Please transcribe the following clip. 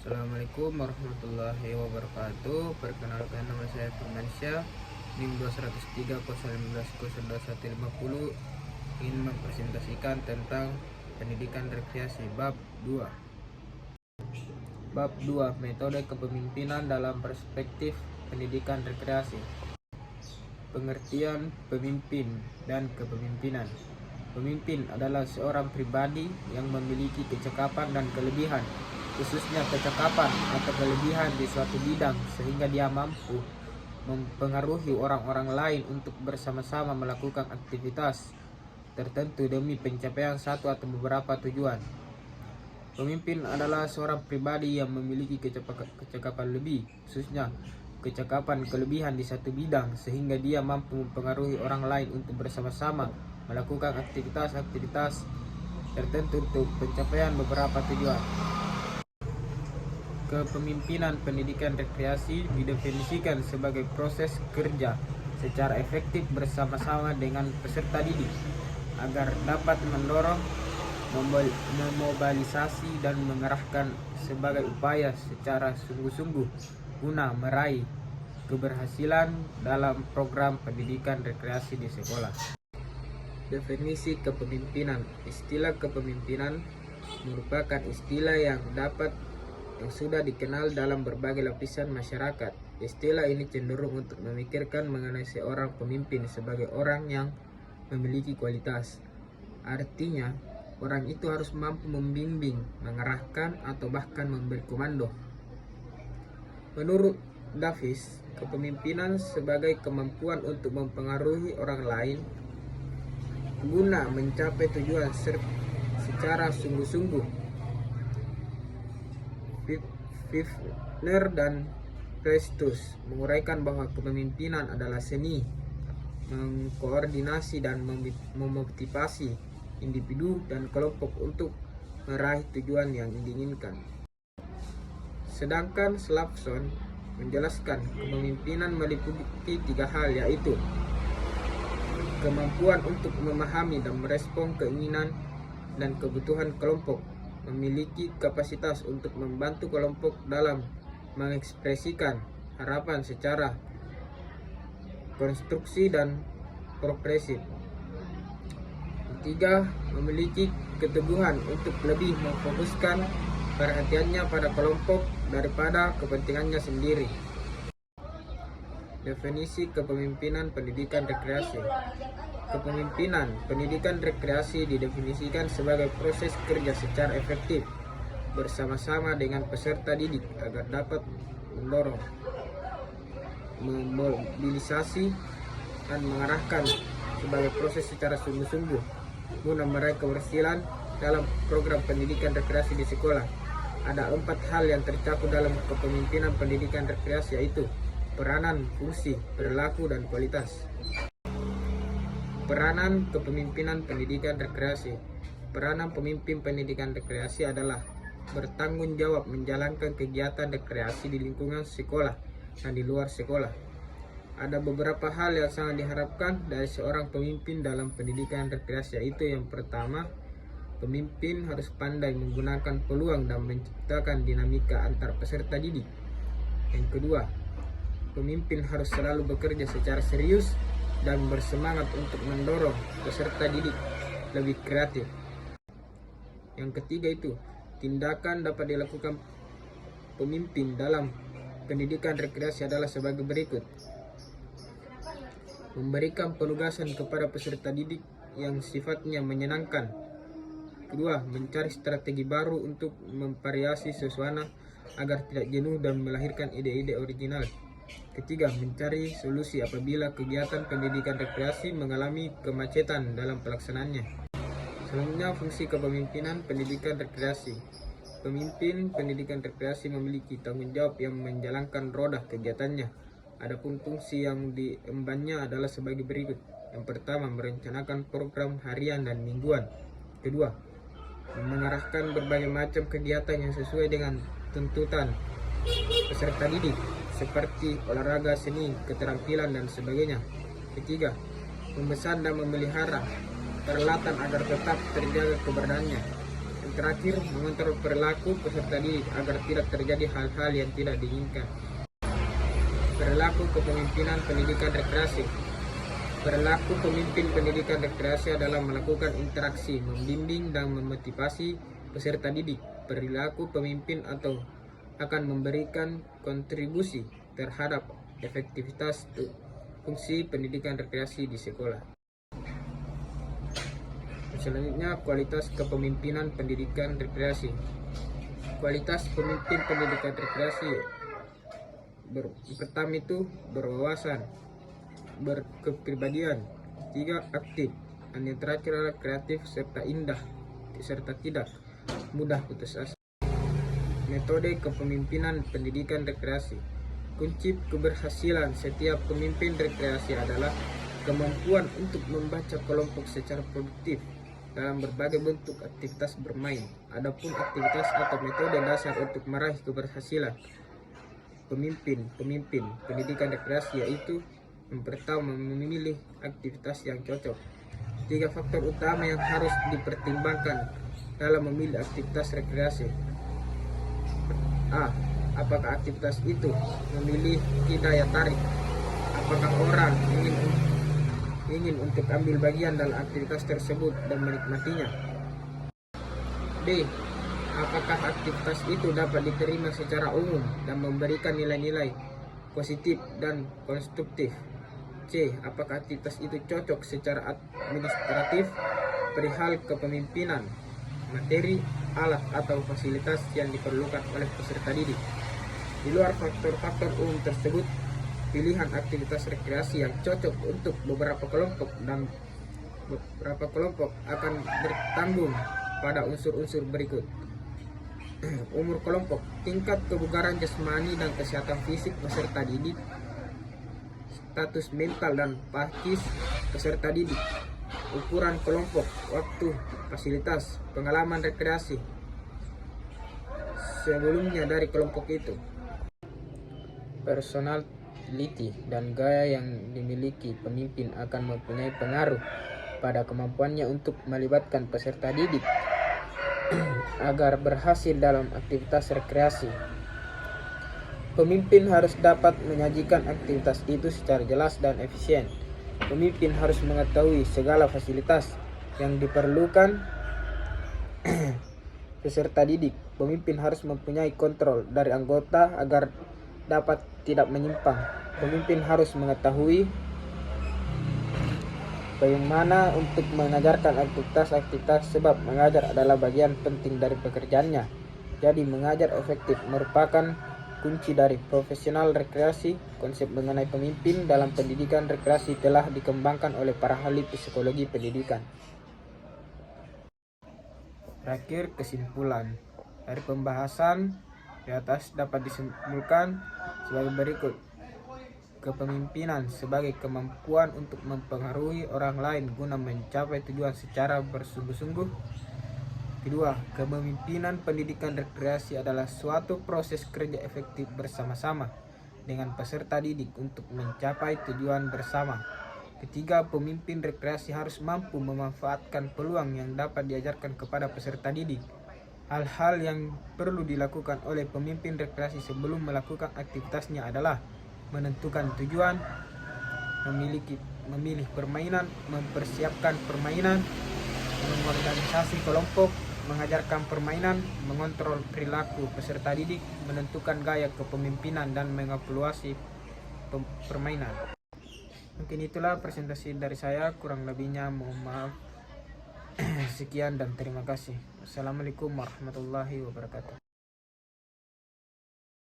Assalamualaikum warahmatullahi wabarakatuh. Perkenalkan, nama saya Firmansyah, NIM 203 019 02150, ingin mempresentasikan tentang pendidikan rekreasi bab 2. Bab 2, metode kepemimpinan dalam perspektif pendidikan rekreasi. Pengertian pemimpin dan kepemimpinan. Pemimpin adalah seorang pribadi yang memiliki kecakapan dan kelebihan, khususnya kecakapan atau kelebihan di suatu bidang, sehingga dia mampu mempengaruhi orang-orang lain untuk bersama-sama melakukan aktivitas tertentu demi pencapaian satu atau beberapa tujuan. Pemimpin adalah seorang pribadi yang memiliki kecakapan lebih, khususnya kecakapan kelebihan di satu bidang, sehingga dia mampu mempengaruhi orang lain untuk bersama-sama melakukan aktivitas-aktivitas tertentu untuk pencapaian beberapa tujuan. Kepemimpinan pendidikan rekreasi didefinisikan sebagai proses kerja secara efektif bersama-sama dengan peserta didik agar dapat mendorong, memobilisasi dan mengerahkan sebagai upaya secara sungguh-sungguh guna meraih keberhasilan dalam program pendidikan rekreasi di sekolah. Definisi kepemimpinan. Istilah kepemimpinan merupakan istilah yang sudah dikenal dalam berbagai lapisan masyarakat. Istilah ini cenderung untuk memikirkan mengenai seorang pemimpin sebagai orang yang memiliki kualitas. Artinya, orang itu harus mampu membimbing, mengarahkan, atau bahkan memberi komando. Menurut Davis, kepemimpinan sebagai kemampuan untuk mempengaruhi orang lain guna mencapai tujuan secara sungguh-sungguh. Fifner dan Prestus menguraikan bahwa kepemimpinan adalah seni mengkoordinasi dan memotivasi individu dan kelompok untuk meraih tujuan yang diinginkan. Sedangkan Slapson menjelaskan kepemimpinan meliputi 3 hal, yaitu kemampuan untuk memahami dan merespon keinginan dan kebutuhan kelompok, memiliki kapasitas untuk membantu kelompok dalam mengekspresikan harapan secara konstruksi dan progresif. 3. Memiliki keteguhan untuk lebih memfokuskan perhatiannya pada kelompok daripada kepentingannya sendiri. Definisi kepemimpinan pendidikan rekreasi. Kepemimpinan pendidikan rekreasi didefinisikan sebagai proses kerja secara efektif bersama-sama dengan peserta didik agar dapat mendorong, memobilisasi, dan mengarahkan sebagai proses secara sungguh-sungguh guna meraih keberhasilan dalam program pendidikan rekreasi di sekolah. Ada 4 hal yang tercakup dalam kepemimpinan pendidikan rekreasi, yaitu peranan, fungsi, perilaku, dan kualitas. Peranan kepemimpinan pendidikan rekreasi. Peranan pemimpin pendidikan rekreasi adalah bertanggung jawab menjalankan kegiatan rekreasi di lingkungan sekolah dan di luar sekolah. Ada beberapa hal yang sangat diharapkan dari seorang pemimpin dalam pendidikan rekreasi, yaitu yang pertama, pemimpin harus pandai menggunakan peluang dan menciptakan dinamika antar peserta didik. Yang kedua, pemimpin harus selalu bekerja secara serius dan bersemangat untuk mendorong peserta didik lebih kreatif. Yang ketiga itu, tindakan dapat dilakukan pemimpin dalam pendidikan rekreasi adalah sebagai berikut. Memberikan penugasan kepada peserta didik yang sifatnya menyenangkan. Kedua, mencari strategi baru untuk memvariasi suasana agar tidak jenuh dan melahirkan ide-ide original. Ketiga, mencari solusi apabila kegiatan pendidikan rekreasi mengalami kemacetan dalam pelaksanaannya. Selanjutnya, fungsi kepemimpinan pendidikan rekreasi. Pemimpin pendidikan rekreasi memiliki tanggung jawab yang menjalankan roda kegiatannya. Adapun fungsi yang diembannya adalah sebagai berikut. Yang pertama, merencanakan program harian dan mingguan. Kedua, mengarahkan berbagai macam kegiatan yang sesuai dengan tuntutan peserta didik, seperti olahraga, seni, keterampilan, dan sebagainya. Ketiga, memesan dan memelihara peralatan agar tetap terjaga keberadaannya. Yang terakhir, mengontrol perilaku peserta didik agar tidak terjadi hal-hal yang tidak diinginkan. Perilaku kepemimpinan pendidikan rekreasi. Perilaku pemimpin pendidikan rekreasi adalah melakukan interaksi, membimbing dan memotivasi peserta didik. Perilaku pemimpin atau akan memberikan kontribusi terhadap efektivitas fungsi pendidikan rekreasi di sekolah. Selanjutnya, kualitas kepemimpinan pendidikan rekreasi. Kualitas pemimpin pendidikan rekreasi pertama itu berwawasan, berkepribadian, 3 aktif, dan yang terakhir adalah kreatif serta indah serta tidak mudah putus asa. Metode kepemimpinan pendidikan rekreasi. Kunci keberhasilan setiap pemimpin rekreasi adalah kemampuan untuk membaca kelompok secara produktif dalam berbagai bentuk aktivitas bermain. Adapun aktivitas atau metode dasar untuk meraih keberhasilan pemimpin pendidikan rekreasi yaitu yang pertama, memilih aktivitas yang cocok. 3 faktor utama yang harus dipertimbangkan dalam memilih aktivitas rekreasi. A. Apakah aktivitas itu memiliki daya tarik? Apakah orang ingin untuk ambil bagian dalam aktivitas tersebut dan menikmatinya? B. Apakah aktivitas itu dapat diterima secara umum dan memberikan nilai-nilai positif dan konstruktif? C. Apakah aktivitas itu cocok secara administratif, perihal kepemimpinan, materi, alat atau fasilitas yang diperlukan oleh peserta didik? Di luar faktor-faktor umum tersebut, pilihan aktivitas rekreasi yang cocok untuk beberapa kelompok dan beberapa kelompok akan bertanggung pada unsur-unsur berikut. Umur kelompok, tingkat kebugaran jasmani dan kesehatan fisik peserta didik, status mental dan psikis peserta didik, ukuran kelompok, waktu, fasilitas, pengalaman rekreasi sebelumnya dari kelompok itu, personality dan gaya yang dimiliki pemimpin akan mempunyai pengaruh pada kemampuannya untuk melibatkan peserta didik agar berhasil dalam aktivitas rekreasi. Pemimpin harus dapat menyajikan aktivitas itu secara jelas dan efisien. Pemimpin harus mengetahui segala fasilitas yang diperlukan peserta didik. Pemimpin harus mempunyai kontrol dari anggota agar dapat tidak menyimpang. Pemimpin harus mengetahui bagaimana untuk mengajarkan aktivitas sebab mengajar adalah bagian penting dari pekerjaannya. Jadi mengajar efektif merupakan kunci dari profesional rekreasi. Konsep mengenai pemimpin dalam pendidikan rekreasi telah dikembangkan oleh para ahli psikologi pendidikan. Terakhir, kesimpulan dari pembahasan di atas dapat disimpulkan sebagai berikut. Kepemimpinan sebagai kemampuan untuk mempengaruhi orang lain guna mencapai tujuan secara bersungguh-sungguh. Kedua, kepemimpinan pendidikan rekreasi adalah suatu proses kerja efektif bersama-sama dengan peserta didik untuk mencapai tujuan bersama. Ketiga, pemimpin rekreasi harus mampu memanfaatkan peluang yang dapat diajarkan kepada peserta didik. Hal-hal yang perlu dilakukan oleh pemimpin rekreasi sebelum melakukan aktivitasnya adalah menentukan tujuan, memilih permainan, mempersiapkan permainan, mengorganisasi kelompok, mengajarkan permainan, mengontrol perilaku peserta didik, menentukan gaya kepemimpinan, dan mengevaluasi permainan. Mungkin itulah presentasi dari saya, kurang lebihnya mohon maaf. Sekian dan terima kasih. Wassalamualaikum warahmatullahi wabarakatuh.